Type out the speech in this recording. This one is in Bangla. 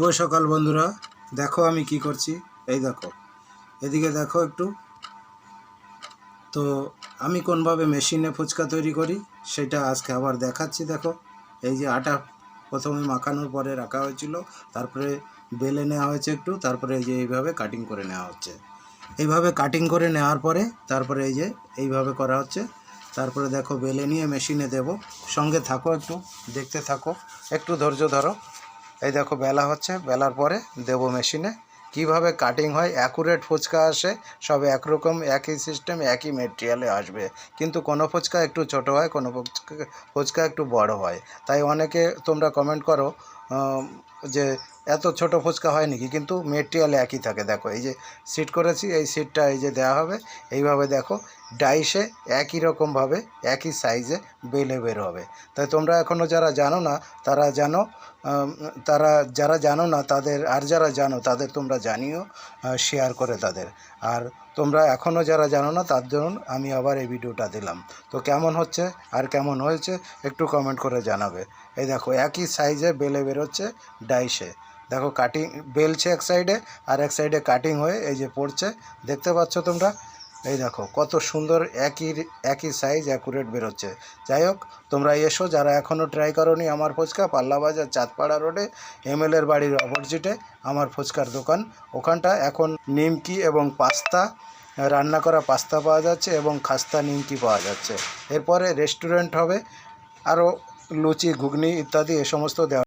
শুভ সকাল বন্ধুরা, দেখো আমি কি করছি। এই দেখো, এদিকে দেখো একটু। তো আমি কোনভাবে মেশিনে ফুচকা তৈরি করি সেটা আজকে আবার দেখাচ্ছি। দেখো, এই যে আটা প্রথমে মাখানোর পরে রাখা হয়েছিল, তারপরে বেলে নেওয়া হয়েছে একটু, তারপরে এই যে এইভাবে কাটিং করে নেওয়া হচ্ছে। এইভাবে কাটিং করে নেওয়ার পরে তারপরে এই যে এইভাবে করা হচ্ছে। তারপরে দেখো বেলে নিয়ে মেশিনে দেব। সঙ্গে থাকো, একটু দেখতে থাকো, একটু ধৈর্য ধরো। এই দেখো বেলা হচ্ছে, বেলার পরে দেব মেশিনে। কিভাবে কাটিং হয়, অ্যাকুরেট ফুচকা আসে, সব একরকম, একই সিস্টেম, একই মেটেরিয়ালে আসবে। কিন্তু কোনো ফুচকা একটু ছোট হয়, কোনো ফুচকা একটু বড় হয়। তাই অনেকে তোমরা কমেন্ট করো যে এত ছোট ফুচকা হয় নাকি, কিন্তু মেটেরিয়াল একই থাকে। দেখো এই যে সিট করেছি, এই সিটটা এই যে দেওয়া হবে, এইভাবে দেখো ডাইসে একই রকমভাবে একই সাইজে বেলে বের হবে। তাই তোমরা এখনও যারা জানো না তারা জানো, তারা যারা জানো না তাদের, আর যারা জানো তাদের তোমরা জানিও, শেয়ার করে তাদের। আর তোমরা এখনও যারা জানো না তার জন্য আমি আবার এই ভিডিওটা দিলাম। তো কেমন হচ্ছে আর কেমন হয়েছে একটু কমেন্ট করে জানাবে। এই দেখো একই সাইজে বেলে বেরোচ্ছে ডাইসে। দেখো কাটিং বেলছে এক সাইডে, আর এক সাইডে কাটিং হয়ে এই যে পড়ছে, দেখতে পাচ্ছ তোমরা। এই দেখো কত সুন্দর একই সাইজ অ্যাকুরেট বেরোচ্ছে। যাই হোক, তোমরা এসো যারা এখনও ট্রাই করোনি আমার ফুচকা, পাল্লা বাজার চাঁদপাড়া রোডে এমএলএর বাড়ির অপোজিটে আমার ফুচকার দোকান। ওখানটা এখন নিমকি এবং পাস্তা, রান্না করা পাস্তা পাওয়া যাচ্ছে এবং খাস্তা নিমকি পাওয়া যাচ্ছে। এরপরে রেস্টুরেন্ট হবে, আরও লুচি ঘুগনি ইত্যাদি এ সমস্ত দেওয়া।